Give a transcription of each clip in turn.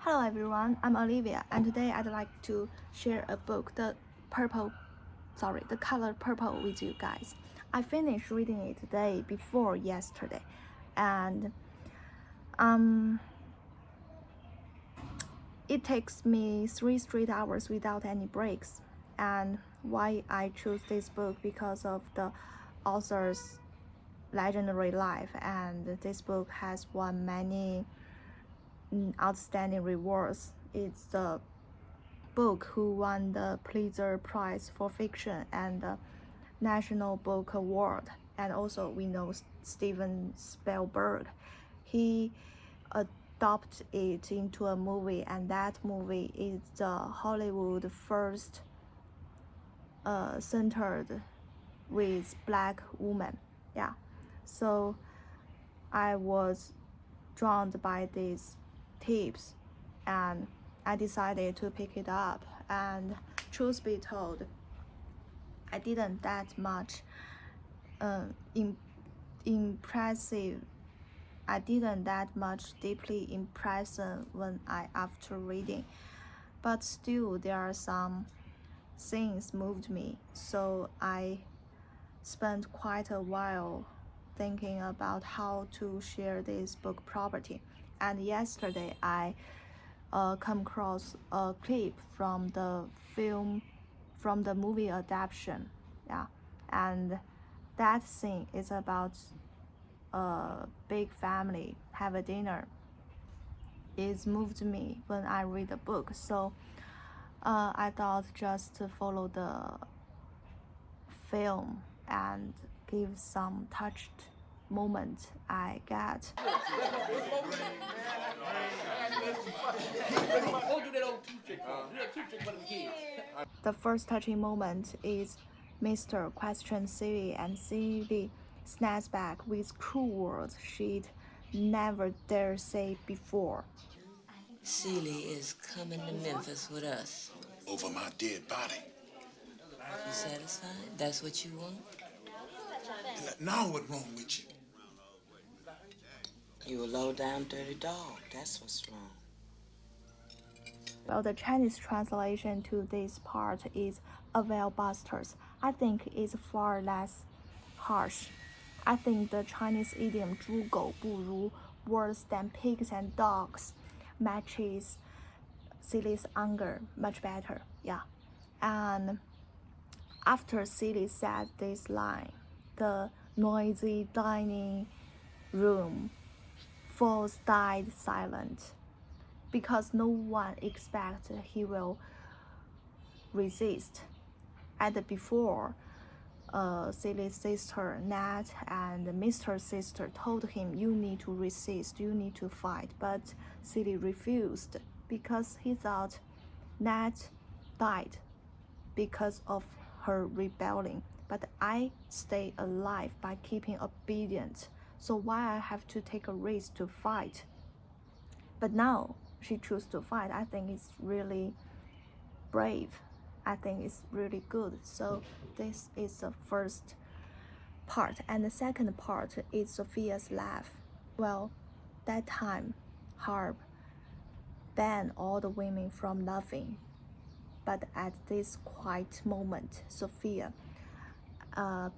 Hello everyone, I'm Olivia, and today I'd like to share a book, The Color Purple, with you guys. I finished reading it the day before yesterday, and it takes me 3 straight hours without any breaks. And why I chose this book, because of the author's legendary life, and this book has won many outstanding rewards. It's the book who won the Pulitzer Prize for Fiction and the National Book Award. And also we know Steven Spielberg. He adopted it into a movie, and that movie is the Hollywood first centered with black women. Yeah, so I was drawn by these tips, and I decided to pick it up. And truth be told, I didn't that much impressive. I didn't that much deeply impressive when after reading, but still there are some things moved me. So I spent quite a while thinking about how to share this book property. And yesterday I come across a clip from the movie adaptation. Yeah, and that scene is about a big family have a dinner. It moved me when I read the book. So I thought just to follow the film and give some touched moment I get. The first touching moment is Mr. questions Celie, and Celie snaps back with cruel words she'd never dare say before. Celie is coming to Memphis with us. Over my dead body. You satisfied? That's what you want? Now what's wrong with you? You a low-down dirty dog. That's what's wrong. Well, the Chinese translation to this part is "Avail Busters." I think it's far less harsh. I think the Chinese idiom 猪狗不如 worse than pigs and dogs matches Celie's anger much better. Yeah. And after Celie said this line, the noisy dining room falls dead silent, because no one expects he will resist. And before, Celie's sister Nat and Mr. Sister told him, you need to resist, you need to fight. But Celie refused because he thought Nat died because of her rebelling. But I stay alive by keeping obedient. So why I have to take a risk to fight? But now she chose to fight. I think it's really brave. I think it's really good. So this is the first part. And the second part is Sophia's laugh. Well, that time Harp banned all the women from laughing. But at this quiet moment, Sophia,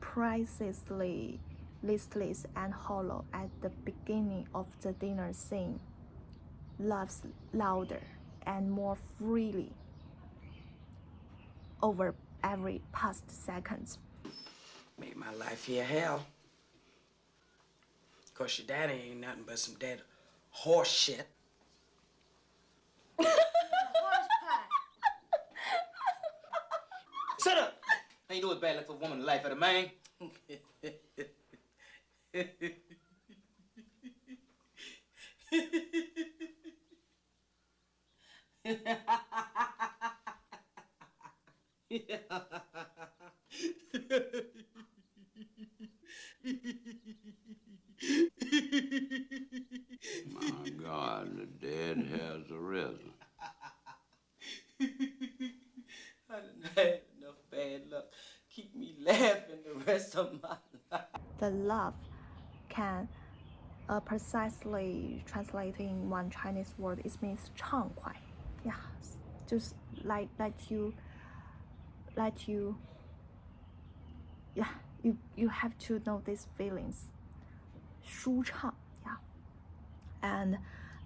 precisely listless and hollow at the beginning of the dinner scene, laughs louder and more freely over every past seconds. Made my life here hell. Of course, your daddy ain't nothing but some dead horse shit. Shut up! How you know it's bad luck for a woman, the life of the man? My God, the dead has arisen. I done had enough bad luck. Keep me laughing the rest of my life. The laugh can precisely translating one Chinese word, it means 畅快. Yeah, just let you. Yeah, you have to know these feelings. 舒畅, yeah. And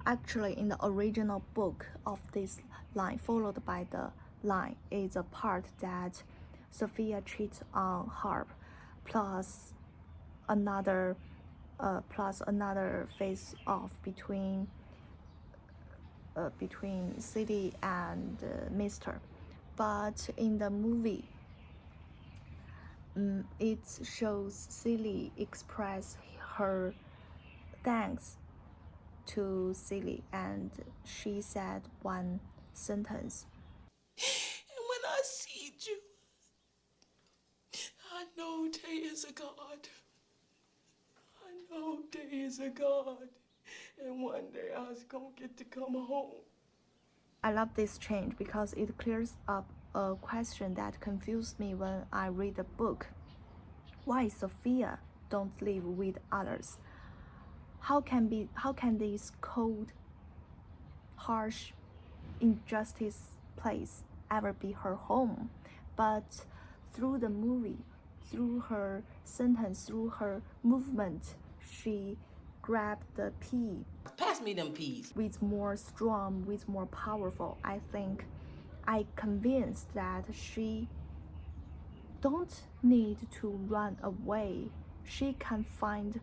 actually, in the original book of this line, followed by the line, is a part that Sophia cheats on Harp, plus another face off between Celie and Mr. But in the movie, it shows Celie express her thanks to Celie, and she said one sentence. And when I see you, I know there is a God. I know there is a God. And one day I was gonna get to come home. I love this change because it clears up a question that confused me when I read the book. Why Sophia don't live with others? How can this cold, harsh, injustice place ever be her home? But through the movie, through her sentence, through her movement, she grabbed the pea. Pass me them peas. With more strong, with more powerful. I think I convinced that she don't need to run away. She can find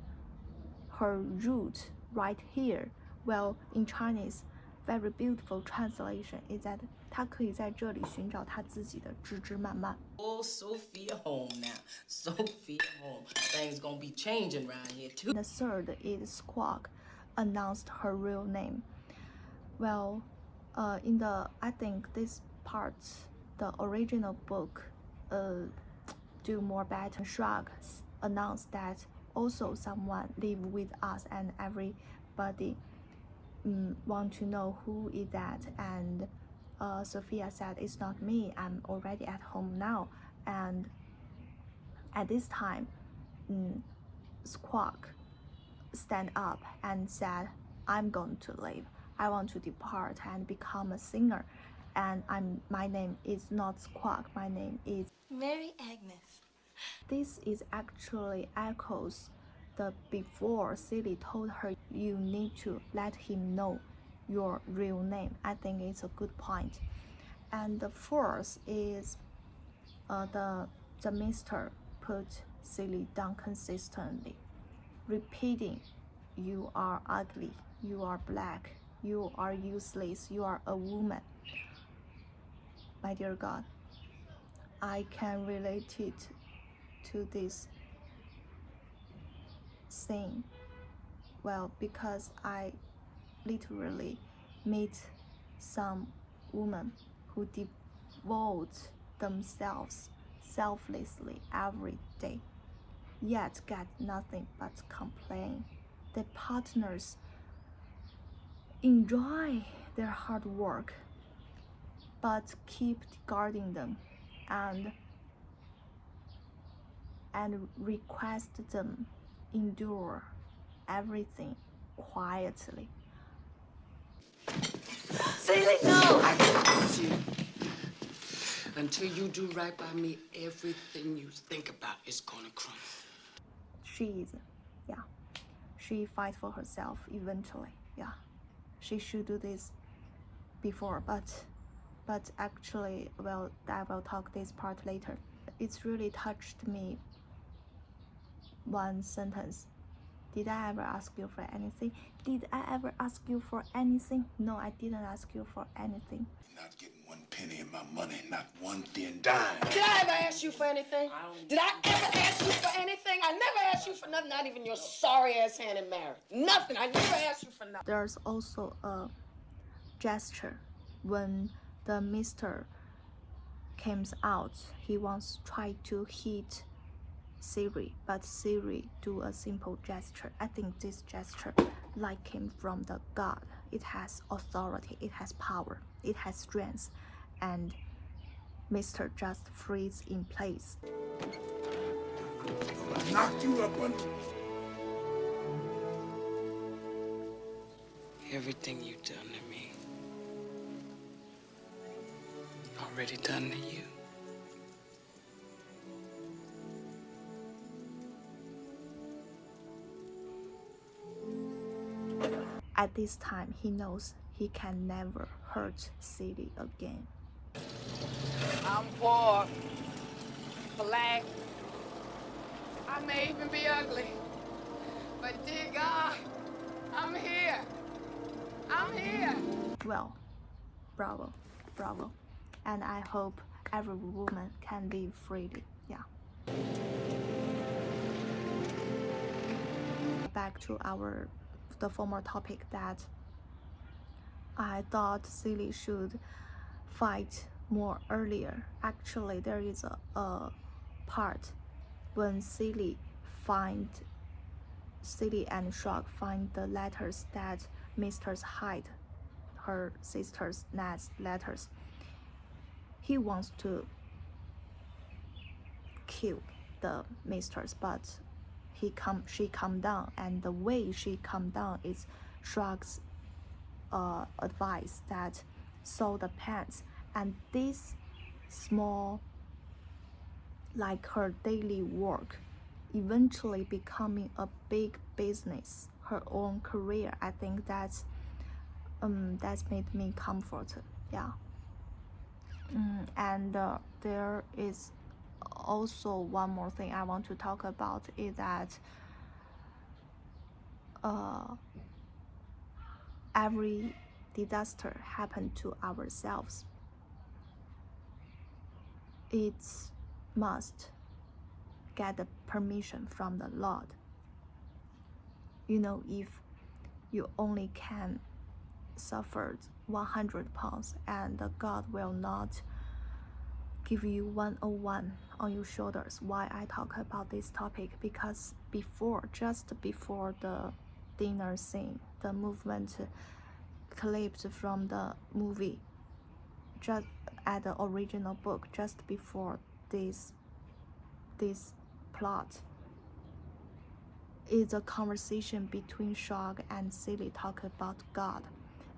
her root right here. Well, in Chinese, very beautiful translation is that 她可以在这里寻找她自己的枝枝蔓蔓。 Oh, Sophia home now. Sophia home. Things gonna be changing around here too. The third is Squawk announced her real name. Well, I think this part, the original book, do more better. Shrug announced that also someone live with us and everybody want to know who is that, and Sophia said it's not me, I'm already at home now. And at this time, Squawk stand up and said, I'm going to leave. I want to depart and become a singer. And my name is not Squawk, my name is Mary Agnes. This is actually echoes the before Celie told her you need to let him know your real name. I think it's a good point. And the fourth is the Mr. put Celie down consistently, repeating, you are ugly, you are black, you are useless, you are a woman. My dear God, I can relate it to this thing. Well, because I literally meet some women who devote themselves selflessly every day, yet get nothing but complain. Their partners enjoy their hard work, but keep guarding them and request them endure everything quietly. Celie, no! I promise you, until you do right by me, everything you think about is gonna crumble. She fights for herself eventually. Yeah, she should do this before, but actually, well, I will talk this part later. It's really touched me. One sentence. Did I ever ask you for anything? Did I ever ask you for anything? No, I didn't ask you for anything. Not getting one penny of my money, not one thin dime. Did I ever ask you for anything? Did I ever ask you for anything? I never asked you for nothing, not even your sorry ass hand in marriage. Nothing. I never asked you for nothing. There's also a gesture when the Mr. comes out. He wants to try to hit Celie, but Celie do a simple gesture. I think this gesture like came from the God. It has authority, it has power, it has strength, and Mr. just freeze in place. I knocked you up on. Everything you've done to me, already done to you. At this time, he knows he can never hurt Celie again. I'm poor, black. I may even be ugly. But dear God, I'm here. I'm here. Well, bravo, bravo. And I hope every woman can live freely. Yeah. Back to the former topic that I thought Celie should fight more earlier. Actually, there is a part when Celie and Shrug find the letters that Misters hide, her sister's Nat's letters. He wants to kill the Misters, but she calmed down, and the way she calmed down is Shrug's advice that sew the pants, and this small, like her daily work, eventually becoming a big business, her own career. I think that's made me comforted. Yeah. And there is also one more thing I want to talk about is that every disaster happened to ourselves. It must get the permission from the Lord. You know, if you only can suffer 100 pounds and God will not give you 101 on your shoulders. Why I talk about this topic? Because just before the dinner scene, the movement clips from the movie, just at the original book, just before this plot, is a conversation between Shrug and Celie talk about God.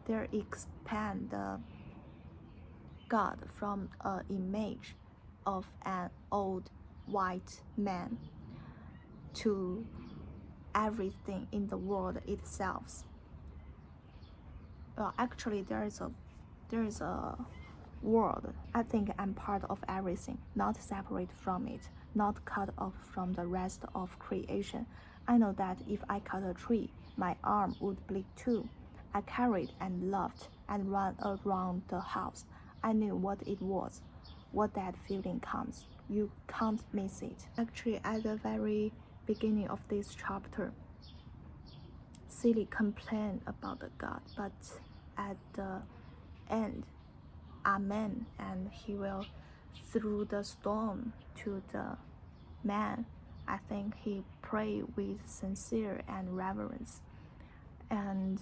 They expand the God from an image of an old white man to everything in the world itself. Actually, there is a world. I think I'm part of everything, not separate from it, not cut off from the rest of creation. I know that if I cut a tree, my arm would bleed too. I carried and loved and ran around the house. I knew what it was, what that feeling comes. You can't miss it. Actually, at the very beginning of this chapter, Celie complained about the God, but at the end, Amen, and he will through the storm to the man. I think he prayed with sincere and reverence. And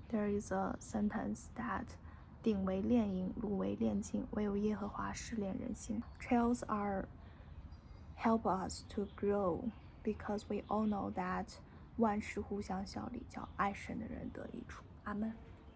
there is a sentence that 鼎为炼银，炉为炼金，唯有耶和华试炼人心. Trials are help us to grow because we all know that 万事互相效力，叫爱神的人得益处。阿门。